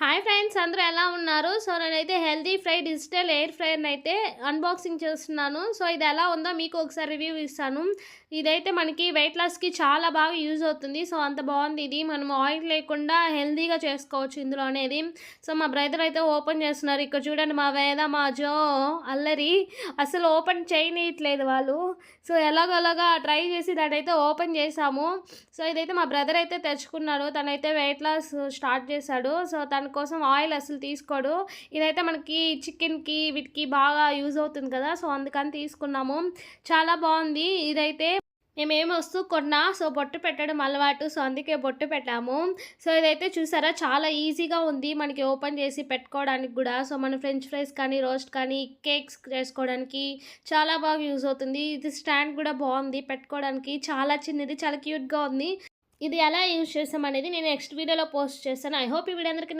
Hi friends, అందరూ ఎలా ఉన్నారు? సో నేనైతే హెల్తీ ఫ్రై డిజిటల్ ఎయిర్ ఫ్రైయర్ని అయితే అన్బాక్సింగ్ చేస్తున్నాను. సో ఇది ఎలా ఉందో మీకు ఒకసారి రివ్యూ ఇస్తాను. ఇదైతే మనకి వెయిట్ లాస్కి చాలా బాగా యూజ్ అవుతుంది. సో అంత బాగుంది ఇది. మనం ఆయిల్ లేకుండా హెల్తీగా చేసుకోవచ్చు ఇందులో అనేది. సో మా బ్రదర్ అయితే ఓపెన్ చేస్తున్నారు. ఇక్కడ చూడండి, మా వేద మా జో అల్లరి అసలు ఓపెన్ చేయనీయట్లేదు వాళ్ళు. సో ఎలాగోలాగా ట్రై చేసి దాన్ని అయితే ఓపెన్ చేసాము. సో ఇదైతే మా బ్రదర్ అయితే తెచ్చుకున్నాడు. తనైతే వెయిట్ లాస్ స్టార్ట్ చేశాడు. సో తన కోసం ఆయిల్ అసలు తీసుకోడు. ఇదైతే మనకి చికెన్కి వీటికి బాగా యూజ్ అవుతుంది కదా, సో అందుకని తీసుకున్నాము. చాలా బాగుంది ఇదైతే. మేమేం వస్తువు కొన్నా, సో బొట్టు పెట్టడం అలవాటు, సో అందుకే బొట్టు పెట్టాము. సో ఇదైతే చూసారా, చాలా ఈజీగా ఉంది మనకి ఓపెన్ చేసి పెట్టుకోవడానికి కూడా. సో మన ఫ్రెంచ్ ఫ్రైస్ కానీ, రోస్ట్ కానీ, కేక్స్ చేసుకోవడానికి చాలా బాగా యూజ్ అవుతుంది. ఇది స్టాండ్ కూడా బాగుంది పెట్టుకోవడానికి, చాలా చిన్నది, చాలా క్యూట్గా ఉంది. ఇది ఎలా యూజ్ చేస్తాం అనేది నేను నెక్స్ట్ వీడియోలో పోస్ట్ చేస్తాను. ఐ హోప్ ఈ వీడియో అందరికీ